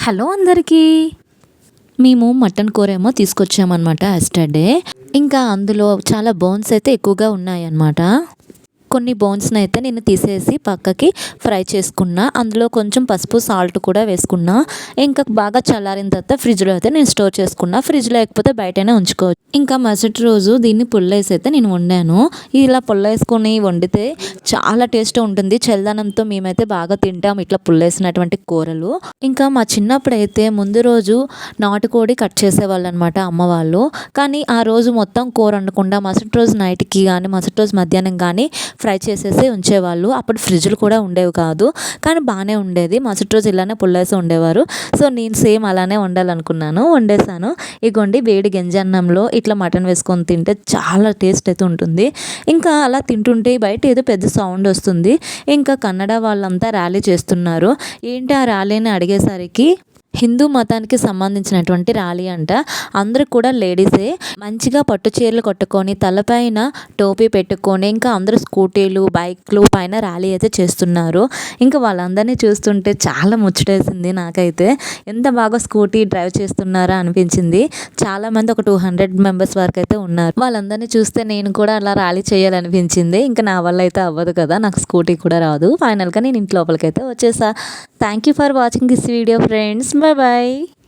Hello అందరికీ. మేము mutton కూర ఏమో తీసుకొచ్చామన్నమాట యస్టర్డే. ఇంకా అందులో చాలా బోన్స్ అయితే ఎక్కువగా ఉన్నాయన్నమాట. కొన్ని బోన్స్ని అయితే నేను తీసేసి పక్కకి ఫ్రై చేసుకున్నా. అందులో కొంచెం పసుపు సాల్ట్ కూడా వేసుకున్నా. ఇంకా బాగా చల్లారిన తర్వాత ఫ్రిడ్జ్లో అయితే నేను స్టోర్ చేసుకున్నా. ఫ్రిడ్జ్ లేకపోతే బయటనే ఉంచుకోవచ్చు. ఇంకా మరుసటి రోజు దీన్ని పుల్లేసి అయితే నేను వండాను. ఇలా పుల్లేసుకొని వండితే చాలా టేస్ట్ ఉంటుంది. చల్లదనంతో మేమైతే బాగా తింటాం ఇట్లా పుల్లేసినటువంటి కూరలు. ఇంకా మా చిన్నప్పుడు అయితే ముందు రోజు నాటుకోడి కట్ చేసేవాళ్ళు అనమాట అమ్మ వాళ్ళు. కానీ ఆ రోజు మొత్తం కూర వండకుండా మరుసటి రోజు నైట్కి కానీ మరుసటి రోజు మధ్యాహ్నం కానీ ఫ్రై చేసేసి ఉంచేవాళ్ళు. అప్పుడు ఫ్రిడ్జ్లు కూడా ఉండేవి కాదు, కానీ బాగానే ఉండేది. మరుసటి రోజు ఇలానే పుల్లేసి ఉండేవారు. సో నేను సేమ్ అలానే వండాలనుకున్నాను, వండేసాను. ఇగోండి వేడి గంజన్నంలో ఇట్లా మటన్ వేసుకొని తింటే చాలా టేస్ట్ అయితే ఉంటుంది. ఇంకా అలా తింటుంటే బయట ఏదో పెద్ద సౌండ్ వస్తుంది. ఇంకా కన్నడ వాళ్ళంతా ర్యాలీ చేస్తున్నారు. ఏంటి ఆ ర్యాలీని అడిగేసరికి హిందూ మతానికి సంబంధించినటువంటి ర్యాలీ అంట. అందరూ కూడా లేడీసే మంచిగా పట్టు చీరలు కట్టుకొని తలపైన టోపీ పెట్టుకొని ఇంకా అందరూ స్కూటీలు బైక్లు పైన ర్యాలీ అయితే చేస్తున్నారు. ఇంకా వాళ్ళందరినీ చూస్తుంటే చాలా ముచ్చటేసింది నాకైతే. ఎంత బాగా స్కూటీ డ్రైవ్ చేస్తున్నారా అనిపించింది. చాలామంది ఒక 200 మెంబర్స్ వరకు అయితే ఉన్నారు. వాళ్ళందరినీ చూస్తే నేను కూడా అలా ర్యాలీ చేయాలనిపించింది. ఇంకా నా వల్ల అయితే అవ్వదు కదా, నాకు స్కూటీ కూడా రాదు. ఫైనల్గా నేను ఇంటి లోపలికైతే వచ్చేసా. Thank you for watching this video friends. Bye bye.